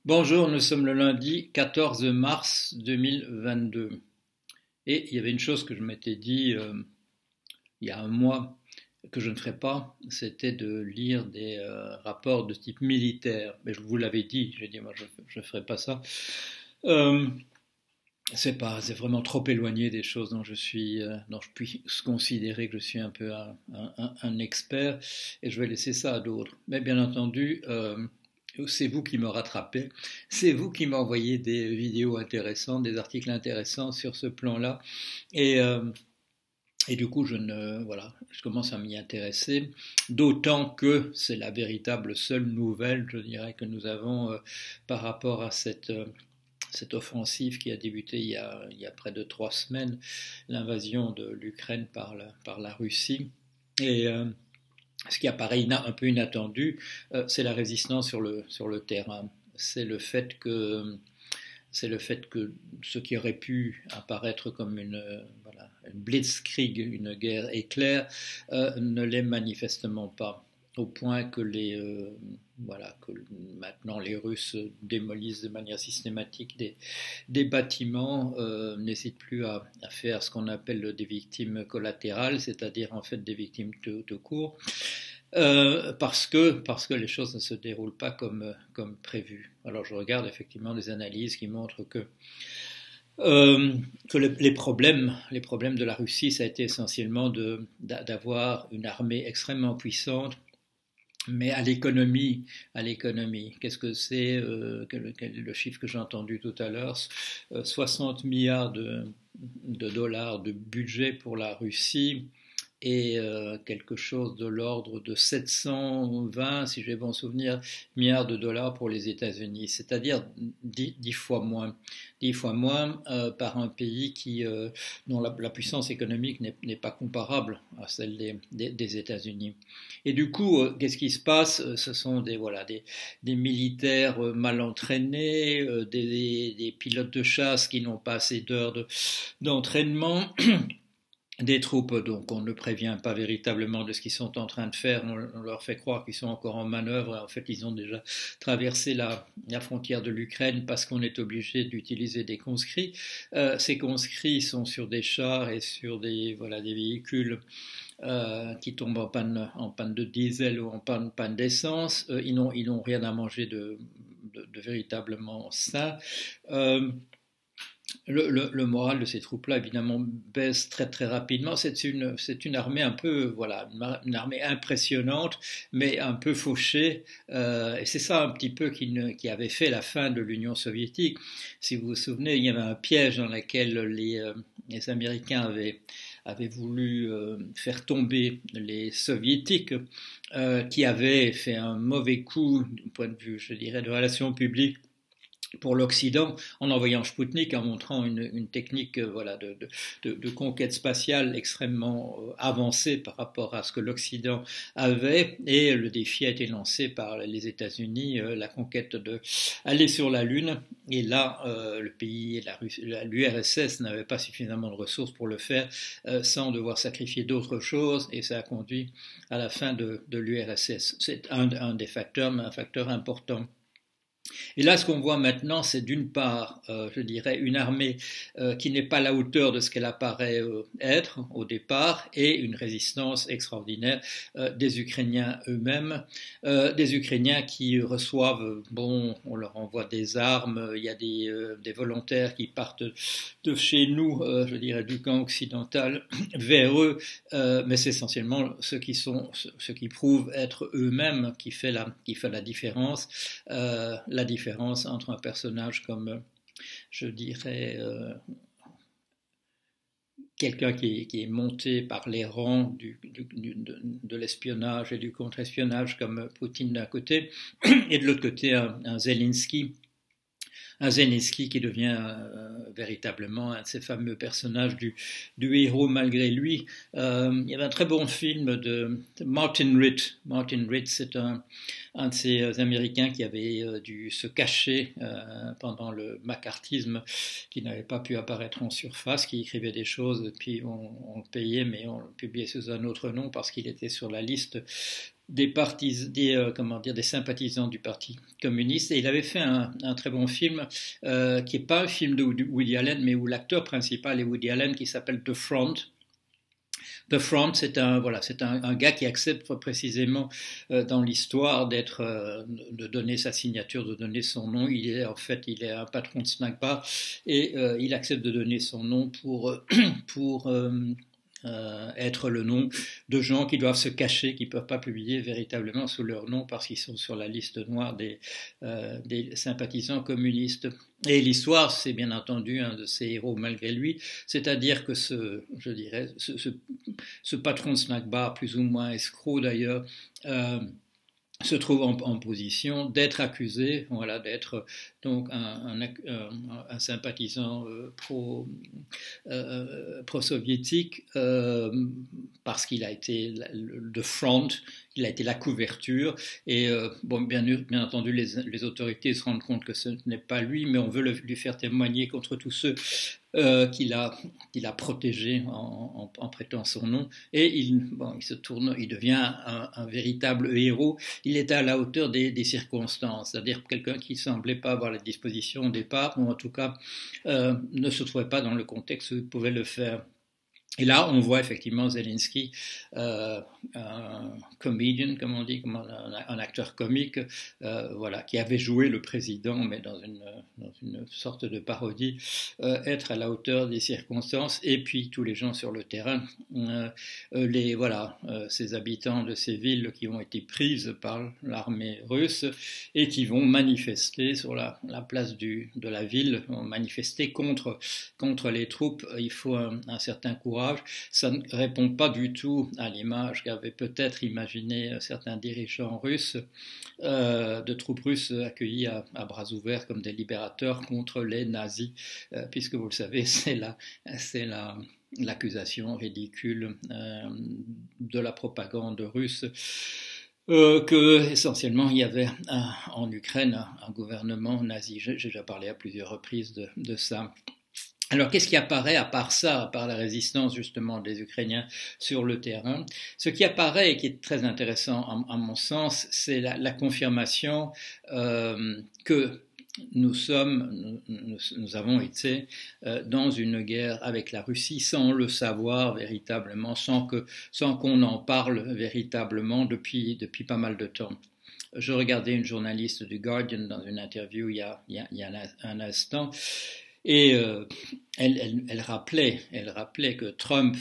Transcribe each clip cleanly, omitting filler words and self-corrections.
Bonjour, nous sommes le lundi 14 mars 2022. Et il y avait une chose que je m'étais dit il y a un mois que je ne ferais pas, c'était de lire des rapports de type militaire. Mais je vous l'avais dit, j'ai dit moi je ne ferai pas ça. Euh, c'est vraiment trop éloigné des choses dont je puis considérer que je suis un peu un expert, et je vais laisser ça à d'autres. Mais bien entendu, c'est vous qui me rattrapez, c'est vous qui m'envoyez des vidéos intéressantes, des articles intéressants sur ce plan-là, et, euh, et du coup je commence à m'y intéresser, d'autant que c'est la véritable seule nouvelle, je dirais, que nous avons par rapport à cette offensive qui a débuté il y a près de 3 semaines, l'invasion de l'Ukraine par la Russie. Et ce qui apparaît un peu inattendu, c'est la résistance sur le terrain. C'est le fait que c'est le fait que ce qui aurait pu apparaître comme une blitzkrieg, une guerre éclair, ne l'est manifestement pas, au point que que maintenant les Russes démolissent de manière systématique des bâtiments, n'hésitent plus à faire ce qu'on appelle des victimes collatérales, c'est-à-dire en fait des victimes tout court, parce que les choses ne se déroulent pas comme prévu. Alors je regarde effectivement des analyses qui montrent que les problèmes de la Russie, ça a été essentiellement d'avoir une armée extrêmement puissante, mais à l'économie. Qu'est-ce que c'est quel est le chiffre que j'ai entendu tout à l'heure? 60 milliards de dollars de budget pour la Russie, et quelque chose de l'ordre de 720, si j'ai bon souvenir, milliards de dollars pour les États-Unis, c'est-à-dire 10 fois moins par un pays dont la puissance économique n'est pas comparable à celle des États-Unis. Et du coup, qu'est-ce qui se passe? Ce sont des militaires mal entraînés, des pilotes de chasse qui n'ont pas assez d'heures d'entraînement, des troupes, donc on ne prévient pas véritablement de ce qu'ils sont en train de faire, on leur fait croire qu'ils sont encore en manœuvre, en fait ils ont déjà traversé la frontière de l'Ukraine parce qu'on est obligé d'utiliser des conscrits. Ces conscrits sont sur des chars et sur des véhicules qui tombent en panne de diesel ou en panne d'essence. Ils n'ont rien à manger de véritablement sain. Euh, le moral de ces troupes-là, évidemment, baisse très très rapidement. C'est une armée un peu, une armée impressionnante, mais un peu fauchée. Et c'est ça un petit peu qui avait fait la fin de l'Union soviétique. Si vous vous souvenez, il y avait un piège dans lequel les Américains avaient voulu faire tomber les Soviétiques, qui avaient fait un mauvais coup du point de vue, je dirais, de relations publiques pour l'Occident, en envoyant Spoutnik, en montrant une technique de conquête spatiale extrêmement avancée par rapport à ce que l'Occident avait, et le défi a été lancé par les États-Unis, la conquête aller sur la Lune, et là le pays, l'URSS n'avait pas suffisamment de ressources pour le faire sans devoir sacrifier d'autres choses, et ça a conduit à la fin de l'URSS. C'est un des facteurs, mais un facteur important. Et là, ce qu'on voit maintenant, c'est d'une part, je dirais, une armée qui n'est pas à la hauteur de ce qu'elle apparaît être au départ, et une résistance extraordinaire des Ukrainiens eux-mêmes, des Ukrainiens qui reçoivent, bon, on leur envoie des armes, il y a des volontaires qui partent de chez nous, je dirais, du camp occidental vers eux, mais c'est essentiellement ceux qui prouvent être eux-mêmes qui fait la différence. La différence entre un personnage comme, je dirais, quelqu'un qui est monté par les rangs de l'espionnage et du contre-espionnage comme Poutine d'un côté, et de l'autre côté un Zelensky qui devient véritablement un de ces fameux personnages du héros malgré lui. Il y avait un très bon film de Martin Ritt. Martin Ritt, c'est un de ces Américains qui avait dû se cacher pendant le macartisme, qui n'avait pas pu apparaître en surface, qui écrivait des choses, et puis on le payait, mais on le publiait sous un autre nom parce qu'il était sur la liste comment dire, des sympathisants du Parti communiste. Et il avait fait un très bon film, qui n'est pas un film de Woody Allen, mais où l'acteur principal est Woody Allen, qui s'appelle The Front. The Front, c'est un gars qui accepte précisément dans l'histoire de donner sa signature, de donner son nom. Il est un patron de snack bar et il accepte de donner son nom pour être le nom de gens qui doivent se cacher, qui ne peuvent pas publier véritablement sous leur nom parce qu'ils sont sur la liste noire des sympathisants communistes. Et l'histoire, c'est bien entendu un de ses héros malgré lui, c'est-à-dire que ce patron de snack bar, plus ou moins escroc d'ailleurs, se trouve en position d'être accusé, voilà, d'être donc un sympathisant pro-soviétique parce qu'il a été le front, il a été la couverture et bien entendu les autorités se rendent compte que ce n'est pas lui, mais on veut lui faire témoigner contre tous ceux qu'il a protégé en prêtant son nom, et il devient un véritable héros. Il est à la hauteur des circonstances, c'est-à-dire quelqu'un qui semblait pas avoir la disposition au départ, ou en tout cas ne se trouvait pas dans le contexte où il pouvait le faire. Et là, on voit effectivement Zelensky, un comedian, comme on dit, un acteur comique, voilà, qui avait joué le président, mais dans une sorte de parodie, être à la hauteur des circonstances. Et puis tous les gens sur le terrain, ces habitants de ces villes qui ont été prises par l'armée russe et qui vont manifester sur la place de la ville, vont manifester contre les troupes. Il faut un certain courage. Ça ne répond pas du tout à l'image qu'avaient peut-être imaginé certains dirigeants russes, de troupes russes accueillies à bras ouverts comme des libérateurs contre les nazis, puisque vous le savez, c'est l'accusation ridicule de la propagande russe. Que essentiellement il y avait en Ukraine un gouvernement nazi. J'ai déjà parlé à plusieurs reprises de ça. Alors, qu'est-ce qui apparaît à part ça, à part la résistance justement des Ukrainiens sur le terrain? Ce qui apparaît et qui est très intéressant à mon sens, c'est la confirmation que nous avons été dans une guerre avec la Russie sans le savoir véritablement, sans qu'on en parle véritablement depuis pas mal de temps. Je regardais une journaliste du Guardian dans une interview il y a un instant. Et elle rappelait que Trump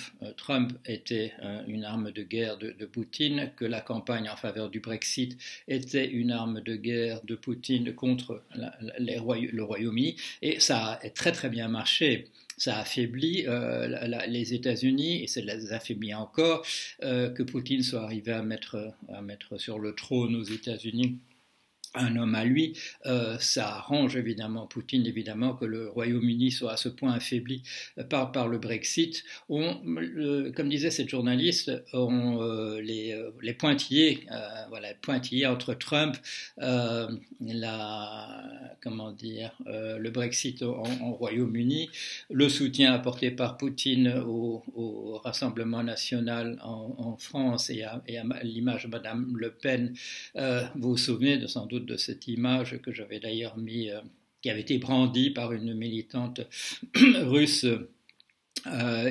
était une arme de guerre de Poutine, que la campagne en faveur du Brexit était une arme de guerre de Poutine contre le Royaume-Uni, et ça a très très bien marché. Ça affaiblit les États-Unis, et ça les affaiblit encore, que Poutine soit arrivé à mettre sur le trône aux États-Unis un homme à lui. Ça arrange évidemment Poutine, évidemment, que le Royaume-Uni soit à ce point affaibli par le Brexit. Comme disait cette journaliste, les pointillés, pointillés entre Trump, le Brexit en Royaume-Uni, le soutien apporté par Poutine au Rassemblement national en France et à l'image de Madame Le Pen. Vous vous souvenez sans doute de cette image que j'avais d'ailleurs mis, qui avait été brandie par une militante russe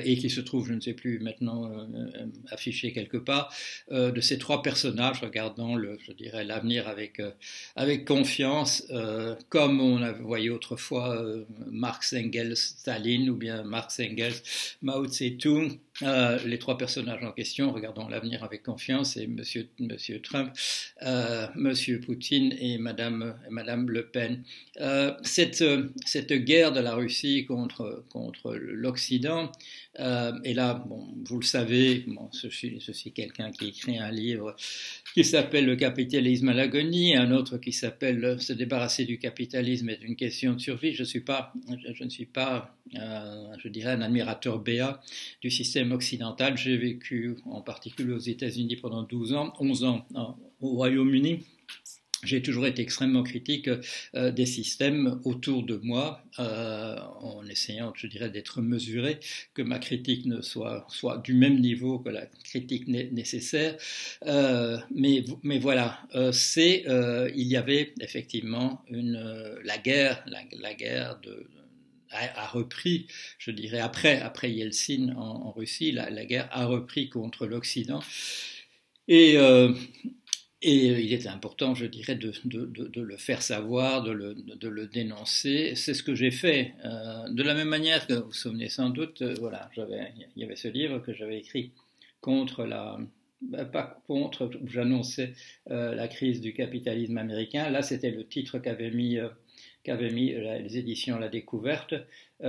et qui se trouve, je ne sais plus maintenant, affichée quelque part, de ces trois personnages regardant l'avenir avec confiance, comme on avait voyé autrefois Marx, Engels, Staline, ou bien Marx, Engels, Mao Tse-tung. Les trois personnages en question regardant l'avenir avec confiance, et monsieur Trump, monsieur Poutine et madame Le Pen. Cette guerre de la Russie contre l'Occident, et là, vous le savez, je suis quelqu'un qui écrit un livre qui s'appelle Le capitalisme à l'agonie, un autre qui s'appelle Se débarrasser du capitalisme est une question de survie. Je ne suis pas, je dirais, un admirateur béat du système occidental. J'ai vécu en particulier aux États-Unis pendant 11 ans au Royaume-Uni. j'ai toujours été extrêmement critique des systèmes autour de moi, en essayant, je dirais, d'être mesuré, que ma critique ne soit du même niveau que la critique nécessaire. Mais voilà, il y avait effectivement la guerre a repris, je dirais, après Yeltsin en Russie, la guerre a repris contre l'Occident. Et, euh, et il était important, je dirais, de le faire savoir, de le dénoncer. C'est ce que j'ai fait. De la même manière que vous vous souvenez sans doute, voilà, il y avait ce livre que j'avais écrit contre pas contre, où j'annonçais la crise du capitalisme américain. Là, c'était le titre qu'avaient mis les éditions La Découverte.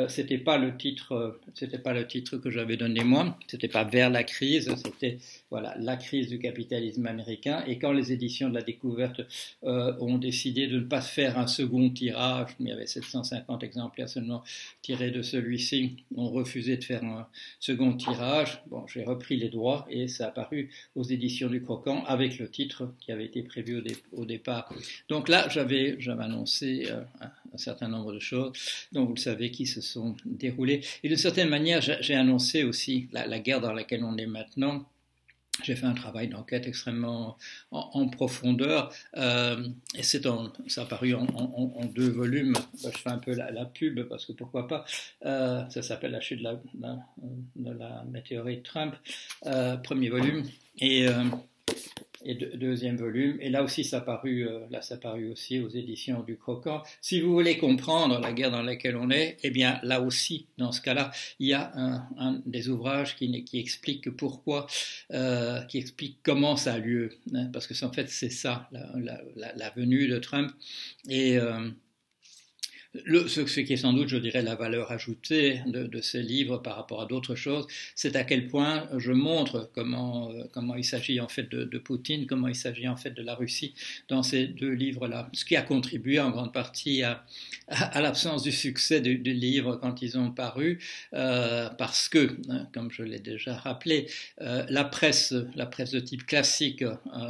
C'était pas le titre que j'avais donné moi. C'était pas vers la crise. C'était voilà la crise du capitalisme américain. Et quand les éditions de La Découverte ont décidé de ne pas faire un second tirage, mais il y avait 750 exemplaires seulement tirés de celui-ci, ont refusé de faire un second tirage. Bon, j'ai repris les droits et ça a paru aux éditions du Croquant avec le titre qui avait été prévu au départ. Donc là, j'avais annoncé un certain nombre de choses, dont vous le savez, qui se sont déroulées. Et d'une certaine manière, j'ai annoncé aussi la guerre dans laquelle on est maintenant. J'ai fait un travail d'enquête extrêmement en profondeur, et ça a paru en 2 volumes. Je fais un peu la pub, parce que pourquoi pas. Ça s'appelle La chute de la météorite Trump, premier volume. Et deuxième volume. Et là aussi, ça a paru aussi aux éditions du Croquant. Si vous voulez comprendre la guerre dans laquelle on est, eh bien, là aussi, dans ce cas-là, il y a un des ouvrages qui explique pourquoi, qui explique comment ça a lieu. Hein, parce que en fait, c'est ça, la venue de Trump. Et ce qui est sans doute, je dirais, la valeur ajoutée de ces livres par rapport à d'autres choses, c'est à quel point je montre comment il s'agit en fait de Poutine, comment il s'agit en fait de la Russie dans ces 2 livres-là. Ce qui a contribué en grande partie à l'absence du succès du livre quand ils ont paru, parce que, comme je l'ai déjà rappelé, la presse de type classique,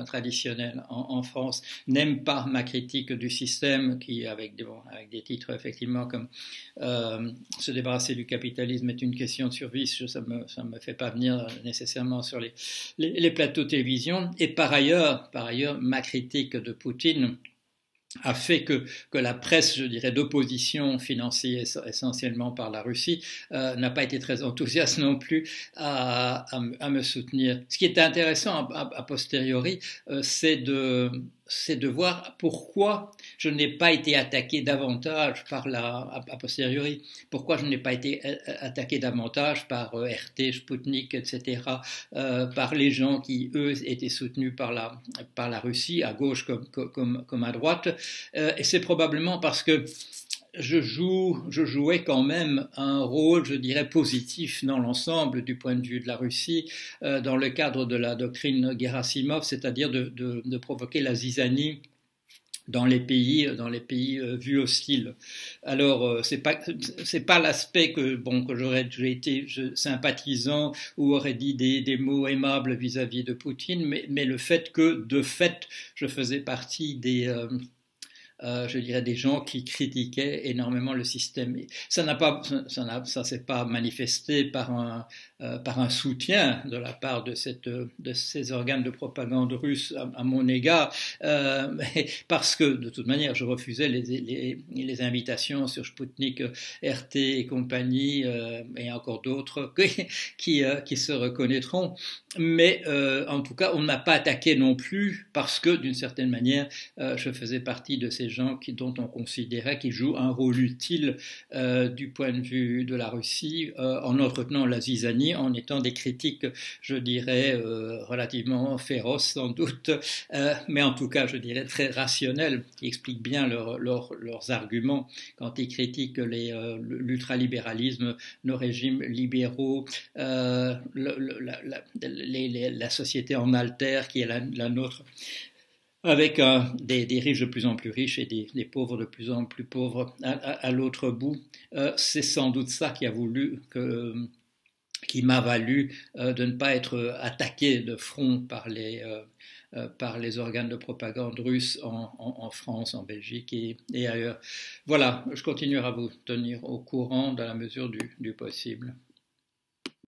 traditionnelle en France, n'aime pas ma critique du système qui, avec des titres effectivement comme se débarrasser du capitalisme est une question de survie, ça me fait pas venir nécessairement sur les plateaux de télévision. Et par ailleurs, ma critique de Poutine a fait que la presse, je dirais, d'opposition financée essentiellement par la Russie, n'a pas été très enthousiaste non plus à me soutenir. Ce qui est intéressant a posteriori, c'est de voir pourquoi je n'ai pas été attaqué davantage a posteriori, pourquoi je n'ai pas été attaqué davantage par RT, Sputnik, etc., par les gens qui, eux, étaient soutenus par la Russie, à gauche comme à droite. Et c'est probablement parce que je jouais quand même un rôle, je dirais, positif dans l'ensemble du point de vue de la Russie, dans le cadre de la doctrine Gerasimov, c'est-à-dire de provoquer la zizanie dans les pays vus hostiles. Alors c'est pas l'aspect que j'ai été sympathisant ou aurais dit des mots aimables vis-à-vis de Poutine, mais le fait que de fait je faisais partie je dirais des gens qui critiquaient énormément le système. Ça s'est pas manifesté par un soutien de la part de ces organes de propagande russes à mon égard, mais parce que de toute manière je refusais les invitations sur Sputnik, RT et compagnie, et encore d'autres qui se reconnaîtront. Mais en tout cas, on ne m'a pas attaqué non plus parce que d'une certaine manière, je faisais partie de ces gens dont on considérait qu'ils jouent un rôle utile du point de vue de la Russie, en entretenant la zizanie, en étant des critiques, je dirais, relativement féroces sans doute, mais en tout cas, je dirais, très rationnels, qui expliquent bien leurs arguments quand ils critiquent l'ultralibéralisme, nos régimes libéraux, la société en altère qui est la nôtre, avec des riches de plus en plus riches et des pauvres de plus en plus pauvres à l'autre bout. C'est sans doute ça qui a voulu que qui m'a valu de ne pas être attaqué de front par les organes de propagande russes en France, en Belgique et ailleurs. Voilà, je continuerai à vous tenir au courant dans la mesure du possible.